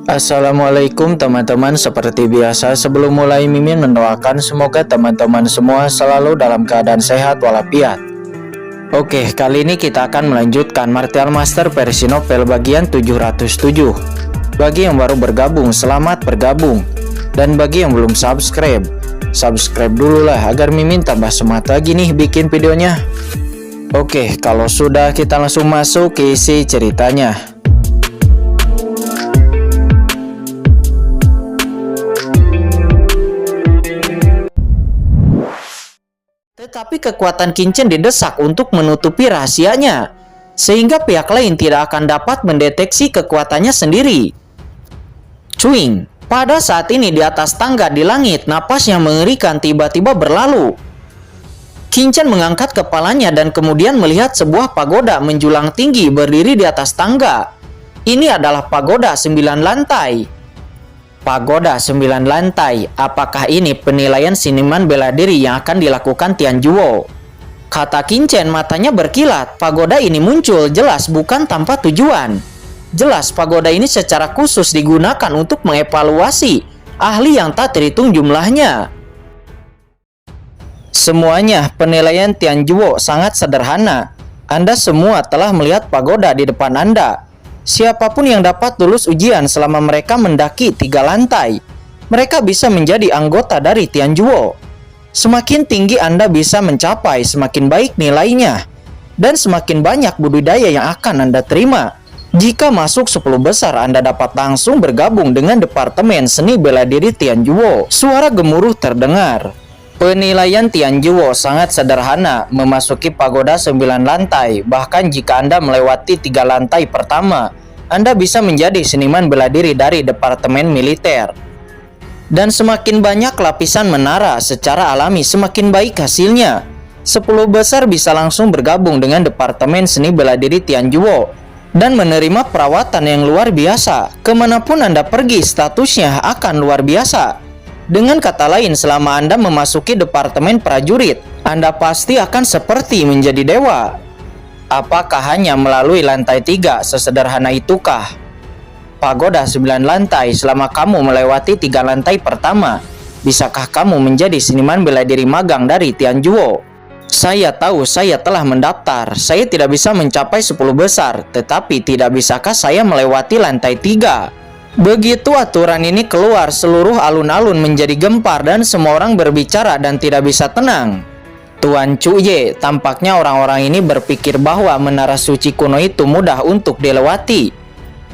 Assalamualaikum teman-teman, seperti biasa sebelum mulai Mimin mendoakan semoga teman-teman semua selalu dalam keadaan sehat walafiat. Oke, kali ini kita akan melanjutkan Martial Master versi novel bagian 707. Bagi yang baru bergabung, selamat bergabung. Dan bagi yang belum subscribe dulu lah agar Mimin tambah semangat lagi nih bikin videonya. Oke, kalau sudah kita langsung masuk ke isi ceritanya. Tetapi kekuatan Qingchen didesak untuk menutupi rahasianya, sehingga pihak lain tidak akan dapat mendeteksi kekuatannya sendiri. Cuing, pada saat ini di atas tangga di langit, napas yang mengerikan tiba-tiba berlalu. Qingchen mengangkat kepalanya dan kemudian melihat sebuah pagoda menjulang tinggi berdiri di atas tangga. Ini adalah pagoda 9 lantai. Pagoda 9 lantai, apakah ini penilaian seniman bela diri yang akan dilakukan Tianjuo? Kata Qingchen, matanya berkilat. Pagoda ini muncul jelas bukan tanpa tujuan. Jelas pagoda ini secara khusus digunakan untuk mengevaluasi ahli yang tak terhitung jumlahnya. Semuanya penilaian Tianjuo sangat sederhana. Anda semua telah melihat pagoda di depan Anda. Siapapun yang dapat lulus ujian selama mereka mendaki 3 lantai, mereka bisa menjadi anggota dari Tianjuo. Semakin tinggi Anda bisa mencapai, semakin baik nilainya. Dan semakin banyak budidaya yang akan Anda terima. Jika masuk 10 besar, Anda dapat langsung bergabung dengan Departemen Seni Bela Diri Tianjuo. Suara gemuruh terdengar. Penilaian Tianjuo sangat sederhana, memasuki pagoda 9 lantai. Bahkan jika Anda melewati 3 lantai pertama, Anda bisa menjadi seniman bela diri dari Departemen Militer. Dan semakin banyak lapisan menara secara alami, semakin baik hasilnya. 10 besar bisa langsung bergabung dengan Departemen Seni Bela Diri Tianjuo dan menerima perawatan yang luar biasa. Kemanapun Anda pergi, statusnya akan luar biasa. Dengan kata lain, selama Anda memasuki Departemen Prajurit, Anda pasti akan seperti menjadi dewa. Apakah hanya melalui lantai 3? Sesederhana itukah? Pagoda 9 lantai, selama kamu melewati 3 lantai pertama, bisakah kamu menjadi seniman bela diri magang dari Tianjuo? Saya tahu saya telah mendaftar. Saya tidak bisa mencapai 10 besar, tetapi tidak bisakah saya melewati lantai 3? Begitu aturan ini keluar, seluruh alun-alun menjadi gempar dan semua orang berbicara dan tidak bisa tenang. Tuan Cuye, tampaknya orang-orang ini berpikir bahwa menara suci kuno itu mudah untuk dilewati.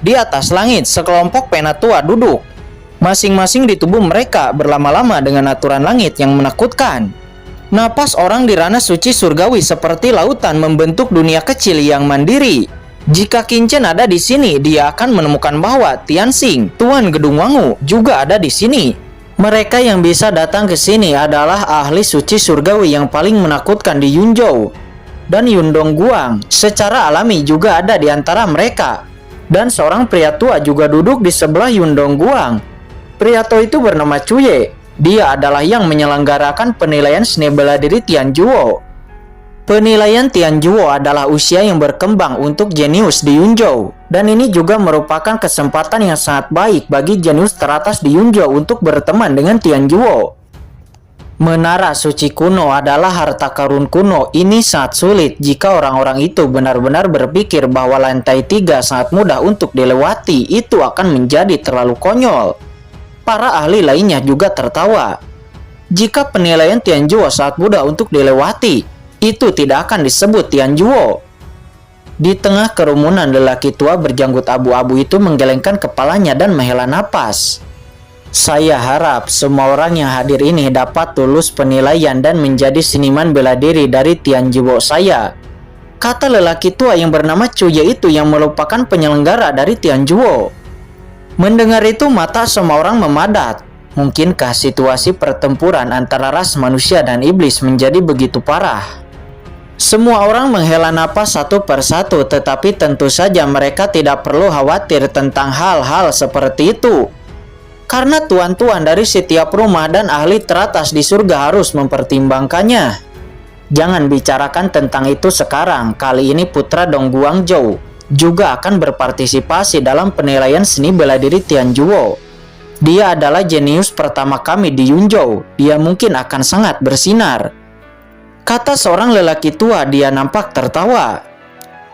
Di atas langit, sekelompok penatua duduk. Masing-masing di tubuh mereka berlama-lama dengan aturan langit yang menakutkan. Napas orang di ranah suci surgawi seperti lautan membentuk dunia kecil yang mandiri. Jika Qingchen ada di sini, dia akan menemukan bahwa Tianxing, Tuan Gedung Wangu, juga ada di sini. Mereka yang bisa datang ke sini adalah ahli suci surgawi yang paling menakutkan di Yunzhou. Dan Yundong Guang secara alami juga ada di antara mereka. Dan seorang pria tua juga duduk di sebelah Yundong Guang. Pria tua itu bernama Cuye. Dia adalah yang menyelenggarakan penilaian seni bela diri Tianjuo. Penilaian Tianjuo adalah usia yang berkembang untuk jenius di Yunzhou, dan ini juga merupakan kesempatan yang sangat baik bagi jenius teratas di Yunzhou untuk berteman dengan Tianjuo. Menara suci kuno adalah harta karun kuno. Ini sangat sulit jika orang-orang itu benar-benar berpikir bahwa lantai 3 sangat mudah untuk dilewati. Itu akan menjadi terlalu konyol. Para ahli lainnya juga tertawa. Jika penilaian Tianjuo sangat mudah untuk dilewati, itu tidak akan disebut Tianjuo. Di tengah kerumunan, lelaki tua berjanggut abu-abu itu menggelengkan kepalanya dan menghela napas. Saya harap semua orang yang hadir ini dapat lulus penilaian dan menjadi seniman bela diri dari Tianjuo saya, kata lelaki tua yang bernama Cuye itu yang merupakan penyelenggara dari Tianjuo. Mendengar itu, mata semua orang memadat. Mungkinkah situasi pertempuran antara ras manusia dan iblis menjadi begitu parah? Semua orang menghela napas satu persatu, tetapi tentu saja mereka tidak perlu khawatir tentang hal-hal seperti itu. Karena tuan-tuan dari setiap rumah dan ahli teratas di surga harus mempertimbangkannya. Jangan bicarakan tentang itu sekarang, kali ini putra Dong Guangzhou juga akan berpartisipasi dalam penilaian seni bela diri Tianjuo. Dia adalah jenius pertama kami di Yunzhou. Dia mungkin akan sangat bersinar," kata seorang lelaki tua. Dia nampak tertawa.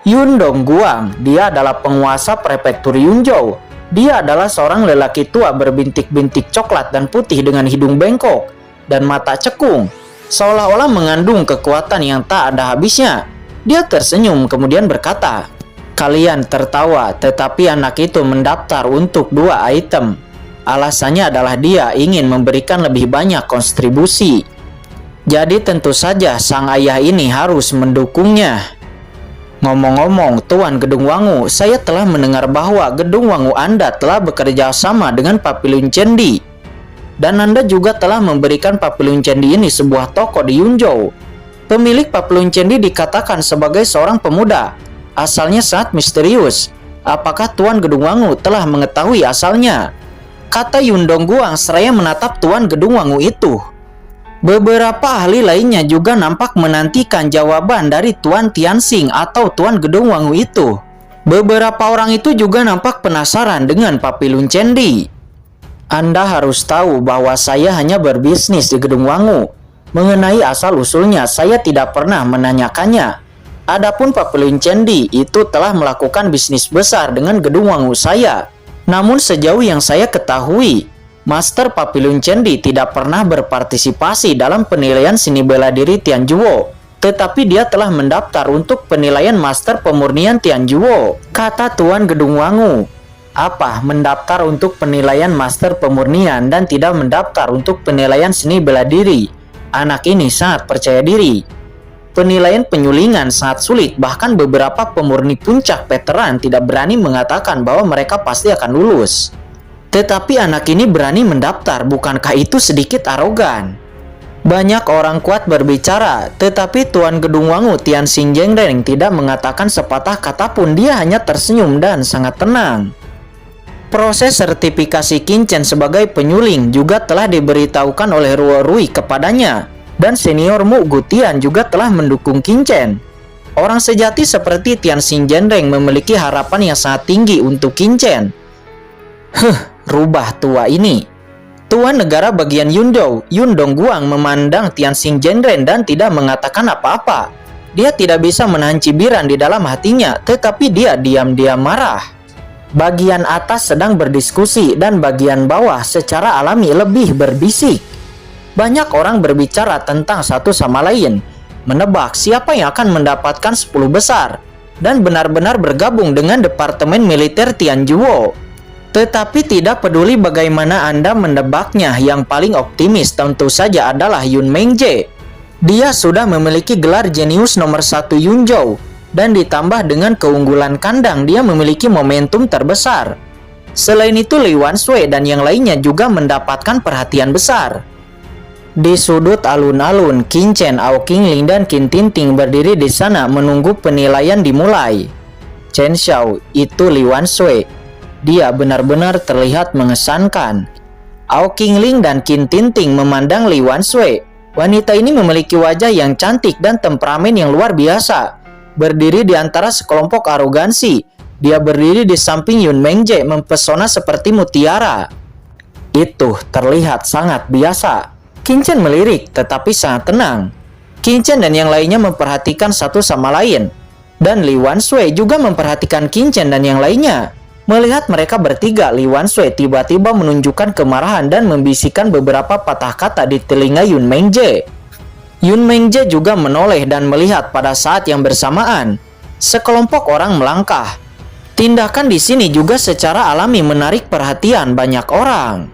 Yun Dongguang, dia adalah penguasa prefektur Yunzhou. Dia adalah seorang lelaki tua berbintik-bintik coklat dan putih dengan hidung bengkok dan mata cekung, seolah-olah mengandung kekuatan yang tak ada habisnya. Dia tersenyum kemudian berkata, "Kalian tertawa, tetapi anak itu mendaftar untuk 2 item. Alasannya adalah dia ingin memberikan lebih banyak kontribusi. Jadi tentu saja sang ayah ini harus mendukungnya." Ngomong-ngomong, Tuan Gedung Wangu, saya telah mendengar bahwa Gedung Wangu Anda telah bekerja sama dengan Papilun Cendi. Dan Anda juga telah memberikan Papilun Cendi ini sebuah toko di Yunzhou. Pemilik Papilun Cendi dikatakan sebagai seorang pemuda. Asalnya sangat misterius. Apakah Tuan Gedung Wangu telah mengetahui asalnya?" kata Yun Dongguang seraya menatap Tuan Gedung Wangu itu. Beberapa ahli lainnya juga nampak menantikan jawaban dari Tuan Tianxing atau Tuan Gedung Wangu itu. Beberapa orang itu juga nampak penasaran dengan Papilun Cendi. "Anda harus tahu bahwa saya hanya berbisnis di Gedung Wangu. Mengenai asal-usulnya saya tidak pernah menanyakannya. Adapun Papilun Cendi itu telah melakukan bisnis besar dengan Gedung Wangu saya. Namun sejauh yang saya ketahui, Master Papilun Cendi tidak pernah berpartisipasi dalam penilaian seni bela diri Tianjuo, tetapi dia telah mendaftar untuk penilaian Master Pemurnian Tianjuo," kata Tuan Gedung Wangu. "Apa, mendaftar untuk penilaian Master Pemurnian dan tidak mendaftar untuk penilaian seni bela diri? Anak ini sangat percaya diri. Penilaian penyulingan sangat sulit, bahkan beberapa pemurni puncak veteran tidak berani mengatakan bahwa mereka pasti akan lulus. Tetapi anak ini berani mendaftar, bukankah itu sedikit arogan?" Banyak orang kuat berbicara, tetapi Tuan Gedung Wangu Tianxing Jengreng tidak mengatakan sepatah kata pun. Dia hanya tersenyum dan sangat tenang. Proses sertifikasi Qinchen sebagai penyuling juga telah diberitahukan oleh Ruo Rui kepadanya, dan senior Mu Gutian juga telah mendukung Qinchen. Orang sejati seperti Tianxing Jengreng memiliki harapan yang sangat tinggi untuk Qinchen. Rubah tua ini. Tuan negara bagian Yunzhou, Yun Dongguang, memandang Tianxing Jengreng dan tidak mengatakan apa-apa. Dia tidak bisa menahan cibiran di dalam hatinya, tetapi dia diam-diam marah. Bagian atas sedang berdiskusi dan bagian bawah secara alami lebih berbisik. Banyak orang berbicara tentang satu sama lain, menebak siapa yang akan mendapatkan 10 besar dan benar-benar bergabung dengan Departemen Militer Tianjuo. Tetapi tidak peduli bagaimana Anda menebaknya, yang paling optimis tentu saja adalah Yun Mengje. Dia sudah memiliki gelar jenius nomor 1 Yunzhou, dan ditambah dengan keunggulan kandang, dia memiliki momentum terbesar. Selain itu, Li Wanshui dan yang lainnya juga mendapatkan perhatian besar. Di sudut alun-alun, Qinchen, Ao Qingling, dan Qin Tinting berdiri di sana menunggu penilaian dimulai. "Chen Xiao, itu Li Wanshui. Dia benar-benar terlihat mengesankan." Ao Qingling dan Qin Tinting memandang Li Wanshui. Wanita ini memiliki wajah yang cantik dan temperamen yang luar biasa. Berdiri di antara sekelompok arogansi, dia berdiri di samping Yun Mengje, mempesona seperti mutiara. Itu terlihat sangat biasa. Qinchen melirik tetapi sangat tenang. Qinchen dan yang lainnya memperhatikan satu sama lain. Dan Li Wanshui juga memperhatikan Qinchen dan yang lainnya. Melihat mereka bertiga, Li Wanshui tiba-tiba menunjukkan kemarahan dan membisikkan beberapa patah kata di telinga Yun Mengje. Yun Mengje juga menoleh dan melihat pada saat yang bersamaan. Sekelompok orang melangkah. Tindakan di sini juga secara alami menarik perhatian banyak orang.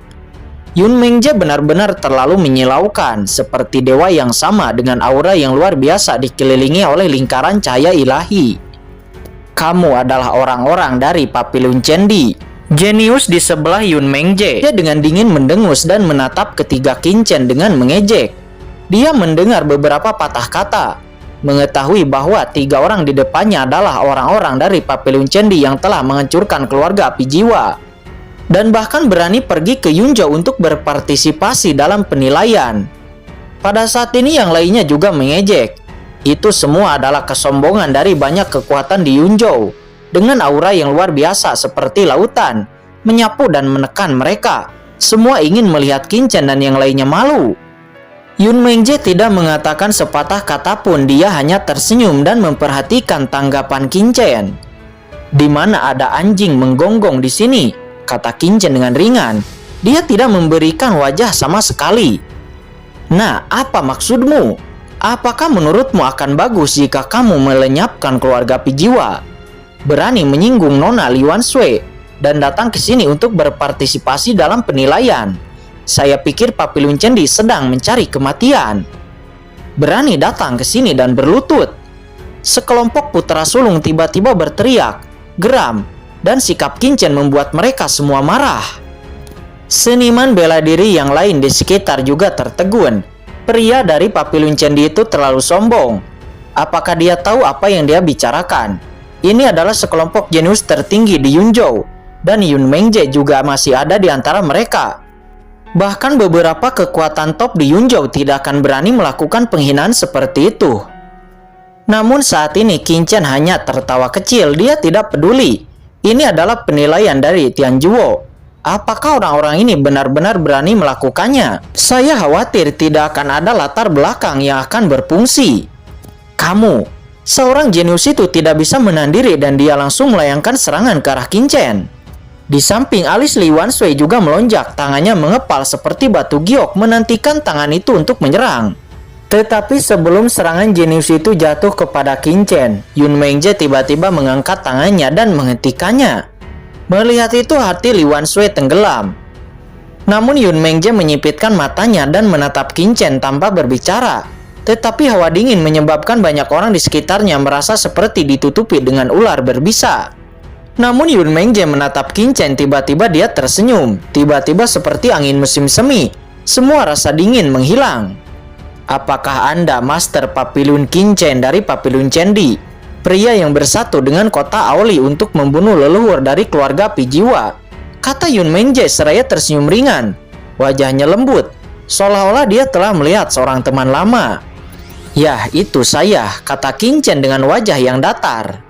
Yun Mengje benar-benar terlalu menyilaukan, seperti dewa yang sama dengan aura yang luar biasa dikelilingi oleh lingkaran cahaya ilahi. "Kamu adalah orang-orang dari Papilun Cendi." Jenius di sebelah Yun Mengje. Dia dengan dingin mendengus dan menatap ketiga Qinchen dengan mengejek. Dia mendengar beberapa patah kata, mengetahui bahwa 3 orang di depannya adalah orang-orang dari Papilun Cendi yang telah menghancurkan keluarga api jiwa, dan bahkan berani pergi ke Yunzhou untuk berpartisipasi dalam penilaian. Pada saat ini yang lainnya juga mengejek. Itu semua adalah kesombongan dari banyak kekuatan di Yunzhou. dengan aura yang luar biasa seperti lautan, menyapu dan menekan mereka. Semua ingin melihat Qin Chen dan yang lainnya malu. Yun Mengje tidak mengatakan sepatah kata pun, dia hanya tersenyum dan memperhatikan tanggapan Qin Chen. "Di mana ada anjing menggonggong di sini?" kata Qin Chen dengan ringan. Dia tidak memberikan wajah sama sekali. "Nah, apa maksudmu? Apakah menurutmu akan bagus jika kamu melenyapkan keluarga Pijiwa? Berani menyinggung Nona Li Wanshui dan datang ke sini untuk berpartisipasi dalam penilaian. Saya pikir Papilun Cendi sedang mencari kematian. Berani datang ke sini dan berlutut." Sekelompok putra sulung tiba-tiba berteriak, geram, dan sikap Qin Chen membuat mereka semua marah. Seniman bela diri yang lain di sekitar juga tertegun. Pria dari Papilun Cendi itu terlalu sombong. Apakah dia tahu apa yang dia bicarakan? Ini adalah sekelompok jenius tertinggi di Yunzhou, dan Yun Mengje juga masih ada di antara mereka. Bahkan beberapa kekuatan top di Yunzhou tidak akan berani melakukan penghinaan seperti itu. Namun saat ini Qin Chen hanya tertawa kecil, dia tidak peduli. Ini adalah penilaian dari Tianjuo. Apakah orang-orang ini benar-benar berani melakukannya? Saya khawatir tidak akan ada latar belakang yang akan berfungsi. Kamu, seorang jenius itu tidak bisa menahan diri dan dia langsung melayangkan serangan ke arah Qin Chen. Di samping alis Li Wanshui juga melonjak, tangannya mengepal seperti batu giok menantikan tangan itu untuk menyerang. Tetapi sebelum serangan jenius itu jatuh kepada Qin Chen, Yun Mengje tiba-tiba mengangkat tangannya dan menghentikannya. Melihat itu hati Li Wanshui tenggelam. Namun Yun Mengje menyipitkan matanya dan menatap Qin Chen tanpa berbicara. Tetapi hawa dingin menyebabkan banyak orang di sekitarnya merasa seperti ditutupi dengan ular berbisa. Namun Yun Mengje menatap Qin Chen, tiba-tiba dia tersenyum. Tiba-tiba seperti angin musim semi, semua rasa dingin menghilang. "Apakah Anda Master Papilun Qin Chen dari Papilun Cendi? Pria yang bersatu dengan kota Aoli untuk membunuh leluhur dari keluarga Pijiwa?" kata Yun Mengje seraya tersenyum ringan. Wajahnya lembut, seolah-olah dia telah melihat seorang teman lama. "Ya, itu saya," kata Qin Chen dengan wajah yang datar.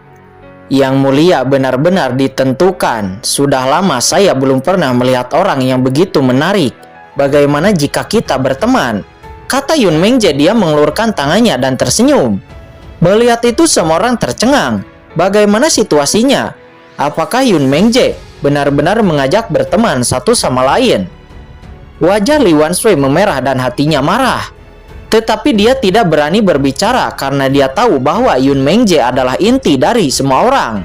"Yang mulia benar-benar ditentukan. Sudah lama saya belum pernah melihat orang yang begitu menarik. Bagaimana jika kita berteman?" kata Yun Mengje. Dia mengelurkan tangannya dan tersenyum. Melihat itu semua orang tercengang. Bagaimana situasinya? Apakah Yun Mengje benar-benar mengajak berteman satu sama lain? Wajah Li Wanshui memerah dan hatinya marah. Tetapi dia tidak berani berbicara karena dia tahu bahwa Yun Mengje adalah inti dari semua orang.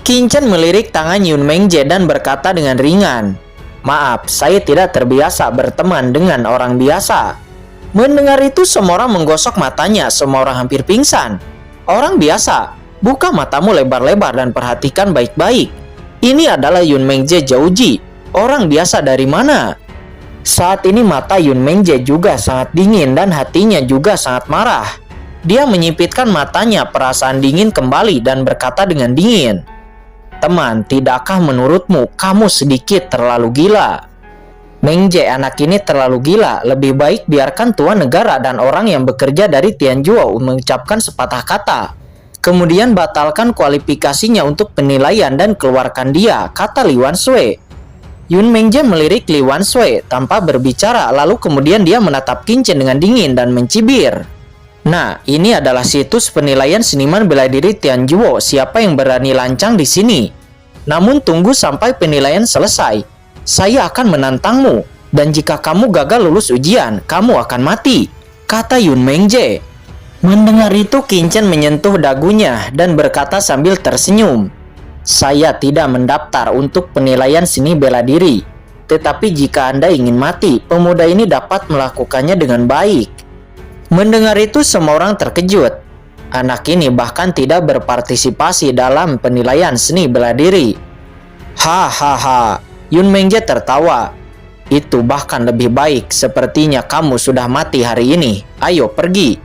Qin Chen melirik tangan Yun Mengje dan berkata dengan ringan, "Maaf, saya tidak terbiasa berteman dengan orang biasa." Mendengar itu semua orang menggosok matanya, semua orang hampir pingsan. "Orang biasa? Buka matamu lebar-lebar dan perhatikan baik-baik. Ini adalah Yun Mengje Zhouji. Orang biasa dari mana?" Saat ini mata Yun Mengje juga sangat dingin dan hatinya juga sangat marah. Dia menyipitkan matanya, perasaan dingin kembali dan berkata dengan dingin, "Teman, tidakkah menurutmu kamu sedikit terlalu gila?" "Mengje, anak ini terlalu gila. Lebih baik biarkan tuan negara dan orang yang bekerja dari Tianjuo mengucapkan sepatah kata. Kemudian batalkan kualifikasinya untuk penilaian dan keluarkan dia," kata Li Wanshui. Yun Mengje melirik Li Wanshui tanpa berbicara, lalu kemudian dia menatap Qin Chen dengan dingin dan mencibir. "Nah, ini adalah situs penilaian seniman bela diri Tianjuo. Siapa yang berani lancang di sini? Namun tunggu sampai penilaian selesai. Saya akan menantangmu, dan jika kamu gagal lulus ujian, kamu akan mati," kata Yun Mengje. Mendengar itu Qin Chen menyentuh dagunya dan berkata sambil tersenyum, "Saya tidak mendaftar untuk penilaian seni bela diri. Tetapi jika Anda ingin mati, pemuda ini dapat melakukannya dengan baik." Mendengar itu semua orang terkejut. Anak ini bahkan tidak berpartisipasi dalam penilaian seni bela diri. Hahaha, Yun Mengje tertawa. "Itu bahkan lebih baik. Sepertinya kamu sudah mati hari ini. Ayo pergi,"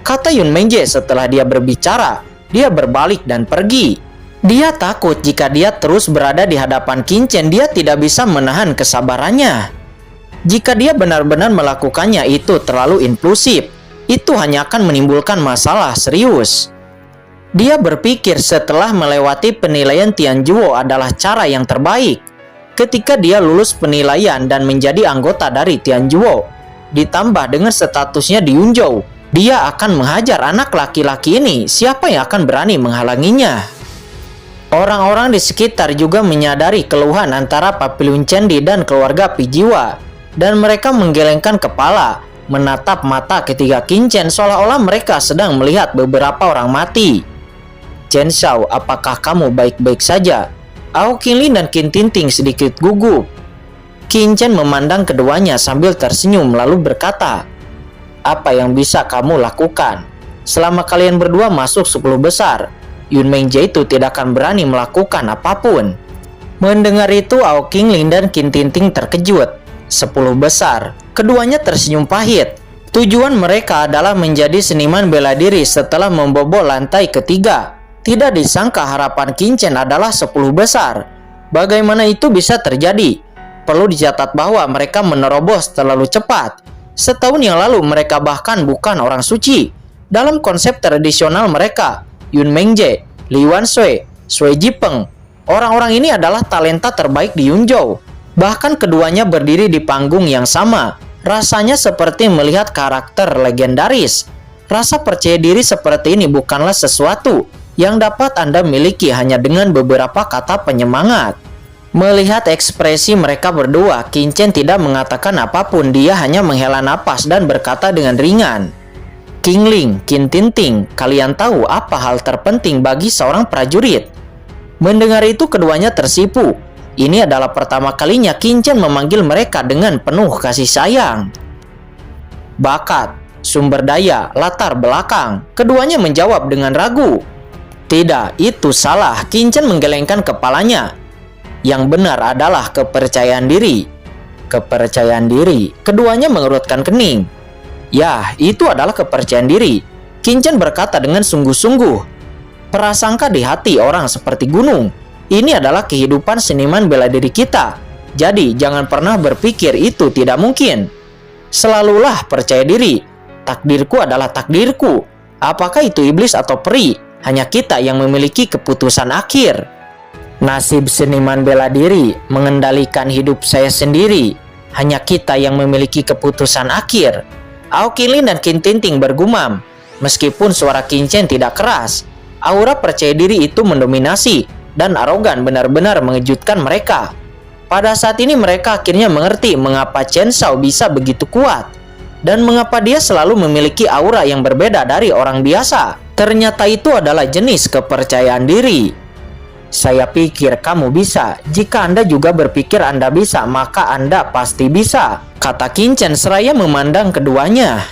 kata Yun Mengje. Setelah dia berbicara, dia berbalik dan pergi. Dia takut jika dia terus berada di hadapan Qin Chen, dia tidak bisa menahan kesabarannya. Jika dia benar-benar melakukannya, itu terlalu impulsif. Itu hanya akan menimbulkan masalah serius. Dia berpikir setelah melewati penilaian Tianjuo adalah cara yang terbaik. Ketika dia lulus penilaian dan menjadi anggota dari Tianjuo, ditambah dengan statusnya di Yunzhou, dia akan menghajar anak laki-laki ini. Siapa yang akan berani menghalanginya? Orang-orang di sekitar juga menyadari keluhan antara Papiliun Cendi dan keluarga Pijiwa, dan mereka menggelengkan kepala, menatap mata ketiga Qin Chen seolah-olah mereka sedang melihat beberapa orang mati. Chen Shao, apakah kamu baik-baik saja? Ao Qinglin dan Qin Tinting sedikit gugup. Qin Chen memandang keduanya sambil tersenyum lalu berkata, apa yang bisa kamu lakukan? Selama kalian berdua masuk 10 besar, Yun Mengje itu tidak akan berani melakukan apapun. Mendengar itu, Ao Qinglin dan Qin Tinting terkejut. 10 besar, keduanya tersenyum pahit. Tujuan mereka adalah menjadi seniman bela diri setelah membobol lantai ketiga. Tidak disangka harapan Qin Chen adalah 10 besar. Bagaimana itu bisa terjadi? Perlu dicatat bahwa mereka menerobos terlalu cepat. Setahun yang lalu mereka bahkan bukan orang suci. Dalam konsep tradisional mereka, Yun Mengje, Li Wanshui, Sui Jipeng, orang-orang ini adalah talenta terbaik di Yunzhou. Bahkan keduanya berdiri di panggung yang sama. Rasanya seperti melihat karakter legendaris. Rasa percaya diri seperti ini bukanlah sesuatu yang dapat Anda miliki hanya dengan beberapa kata penyemangat. Melihat ekspresi mereka berdua, Qin Chen tidak mengatakan apapun. Dia hanya menghela napas dan berkata dengan ringan, Qingling, Qin Tinting, kalian tahu apa hal terpenting bagi seorang prajurit? Mendengar itu keduanya tersipu. Ini adalah pertama kalinya Qin Chen memanggil mereka dengan penuh kasih sayang. Bakat, sumber daya, latar belakang. Keduanya menjawab dengan ragu. Tidak, itu salah. Qin Chen menggelengkan kepalanya. Yang benar adalah kepercayaan diri. Kepercayaan diri. Keduanya mengerutkan kening. Ya, itu adalah kepercayaan diri. Qin Chen berkata dengan sungguh-sungguh. Prasangka di hati orang seperti gunung. Ini adalah kehidupan seniman bela diri kita. Jadi, jangan pernah berpikir itu tidak mungkin. Selalulah percaya diri. Takdirku adalah takdirku. Apakah itu iblis atau peri? Hanya kita yang memiliki keputusan akhir. Nasib seniman bela diri mengendalikan hidup saya sendiri. Hanya kita yang memiliki keputusan akhir. Ao Qinglin dan Qin Tinting bergumam. Meskipun suara Qin Chen tidak keras, aura percaya diri itu mendominasi dan arogan benar-benar mengejutkan mereka. Pada saat ini mereka akhirnya mengerti mengapa Chen Shao bisa begitu kuat dan mengapa dia selalu memiliki aura yang berbeda dari orang biasa. Ternyata itu adalah jenis kepercayaan diri. Saya pikir kamu bisa. Jika Anda juga berpikir Anda bisa, maka Anda pasti bisa, kata Qin Chen seraya memandang keduanya.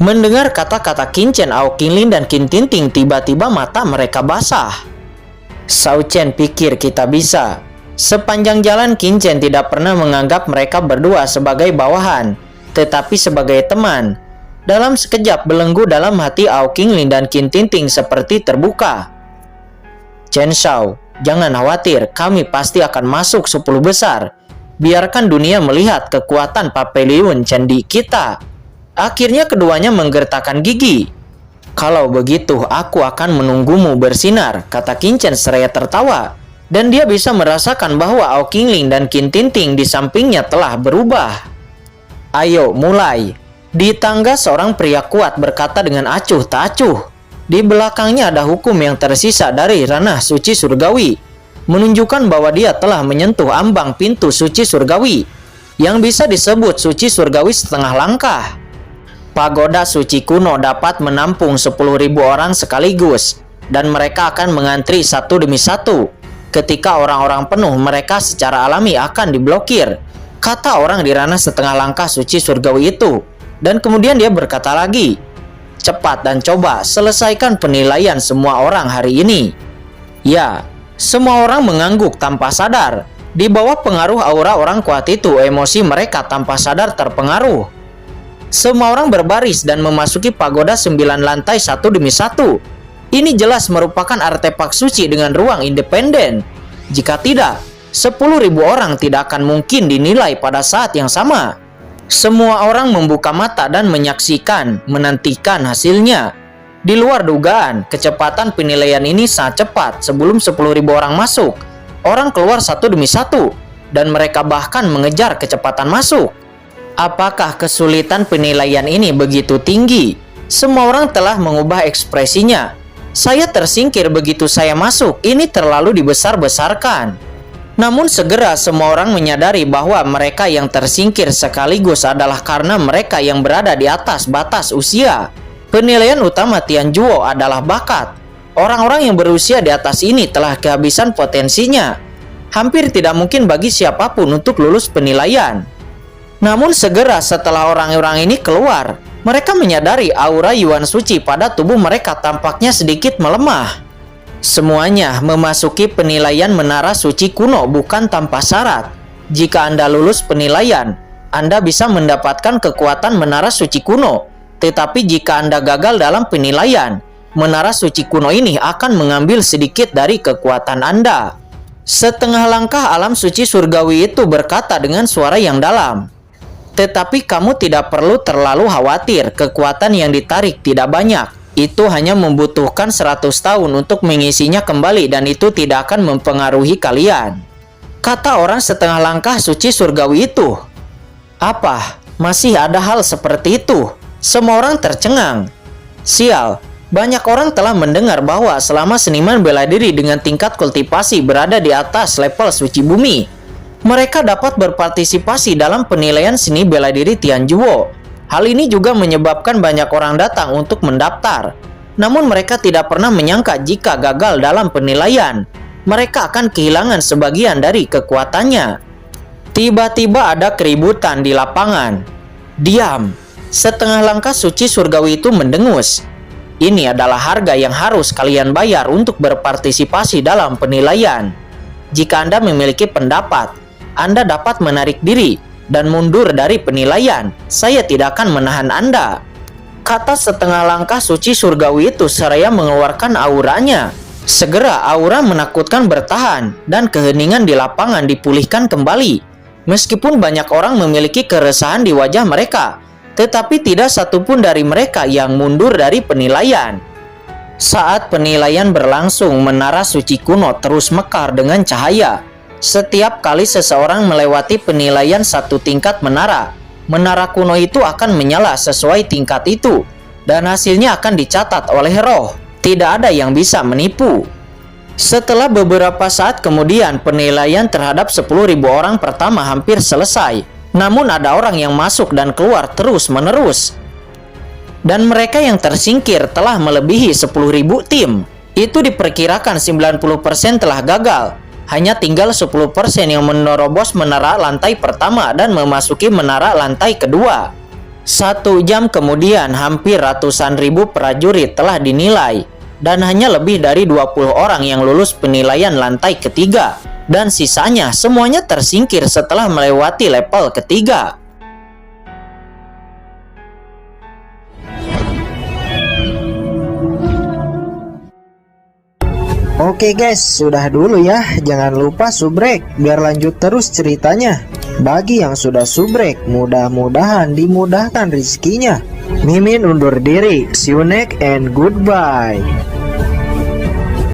Mendengar kata-kata Qin Chen, Ao Qinglin dan Qin Tinting tiba-tiba mata mereka basah. Shao Chen pikir kita bisa. Sepanjang jalan Qin Chen tidak pernah menganggap mereka berdua sebagai bawahan, tetapi sebagai teman. Dalam sekejap belenggu dalam hati Ao Qinglin dan Qin Tinting seperti terbuka. Chen Shao, jangan khawatir, kami pasti akan masuk 10 besar. Biarkan dunia melihat kekuatan Papiliun Cendi kita. Akhirnya keduanya menggertakkan gigi. Kalau begitu, aku akan menunggumu bersinar, kata Qin Chen seraya tertawa. Dan dia bisa merasakan bahwa Ao Qinglin dan Qin Tinting di sampingnya telah berubah. Ayo, mulai. Di tangga seorang pria kuat berkata dengan acuh tak acuh. Di belakangnya ada hukum yang tersisa dari ranah suci surgawi, menunjukkan bahwa dia telah menyentuh ambang pintu suci surgawi, yang bisa disebut suci surgawi setengah langkah. Pagoda suci kuno dapat menampung 10.000 orang sekaligus, dan mereka akan mengantri satu demi satu. Ketika orang-orang penuh, mereka secara alami akan diblokir, kata orang di ranah setengah langkah suci surgawi itu. Dan kemudian dia berkata lagi, cepat dan coba selesaikan penilaian semua orang hari ini. Ya, semua orang mengangguk tanpa sadar. Di bawah pengaruh aura orang kuat itu, emosi mereka tanpa sadar terpengaruh. Semua orang berbaris dan memasuki pagoda 9 lantai satu demi satu. Ini jelas merupakan artefak suci dengan ruang independen. Jika tidak, 10.000 orang tidak akan mungkin dinilai pada saat yang sama. Semua orang membuka mata dan menyaksikan, menantikan hasilnya. Di luar dugaan, kecepatan penilaian ini sangat cepat. Sebelum 10.000 orang masuk, orang keluar satu demi satu, dan mereka bahkan mengejar kecepatan masuk. Apakah kesulitan penilaian ini begitu tinggi? Semua orang telah mengubah ekspresinya. Saya tersingkir begitu saya masuk, ini terlalu dibesar-besarkan. Namun segera semua orang menyadari bahwa mereka yang tersingkir sekaligus adalah karena mereka yang berada di atas batas usia. Penilaian utama Tianjuo adalah bakat. Orang-orang yang berusia di atas ini telah kehabisan potensinya. Hampir tidak mungkin bagi siapapun untuk lulus penilaian. Namun segera setelah orang-orang ini keluar, mereka menyadari aura Yuan Suci pada tubuh mereka tampaknya sedikit melemah. Semuanya memasuki penilaian menara suci kuno bukan tanpa syarat. Jika Anda lulus penilaian, Anda bisa mendapatkan kekuatan menara suci kuno. Tetapi jika Anda gagal dalam penilaian, menara suci kuno ini akan mengambil sedikit dari kekuatan Anda. Setengah langkah alam suci surgawi itu berkata dengan suara yang dalam. Tetapi kamu tidak perlu terlalu khawatir, kekuatan yang ditarik tidak banyak. Itu hanya membutuhkan 100 tahun untuk mengisinya kembali dan itu tidak akan mempengaruhi kalian. Kata orang setengah langkah suci surgawi itu. Apa? Masih ada hal seperti itu? Semua orang tercengang. Sial, banyak orang telah mendengar bahwa selama seniman bela diri dengan tingkat kultivasi berada di atas level suci bumi, mereka dapat berpartisipasi dalam penilaian seni bela diri Tianjuo. Hal ini juga menyebabkan banyak orang datang untuk mendaftar. Namun mereka tidak pernah menyangka jika gagal dalam penilaian, mereka akan kehilangan sebagian dari kekuatannya. Tiba-tiba ada keributan di lapangan. Diam! Setengah langkah suci surgawi itu mendengus. Ini adalah harga yang harus kalian bayar untuk berpartisipasi dalam penilaian. Jika Anda memiliki pendapat, Anda dapat menarik diri dan mundur dari penilaian. Saya tidak akan menahan Anda. Kata setengah langkah suci surgawi itu seraya mengeluarkan auranya. Segera aura menakutkan bertahan dan keheningan di lapangan dipulihkan kembali. Meskipun banyak orang memiliki keresahan di wajah mereka, tetapi tidak satupun dari mereka yang mundur dari penilaian. Saat penilaian berlangsung, menara suci kuno terus mekar dengan cahaya. Setiap kali seseorang melewati penilaian satu tingkat menara, menara kuno itu akan menyala sesuai tingkat itu, dan hasilnya akan dicatat oleh roh. Tidak ada yang bisa menipu. Setelah beberapa saat kemudian, penilaian terhadap 10.000 orang pertama hampir selesai. Namun ada orang yang masuk dan keluar terus-menerus. Dan mereka yang tersingkir telah melebihi 10.000 tim. Itu diperkirakan 90% telah gagal. Hanya tinggal 10% yang menerobos menara lantai pertama dan memasuki menara lantai kedua. 1 jam kemudian hampir ratusan ribu prajurit telah dinilai. Dan hanya lebih dari 20 orang yang lulus penilaian lantai ketiga. Dan sisanya semuanya tersingkir setelah melewati level ketiga. Oke guys, sudah dulu ya. Jangan lupa subrek biar lanjut terus ceritanya. Bagi yang sudah subrek, mudah-mudahan dimudahkan rezekinya. Mimin undur diri. See you next and goodbye.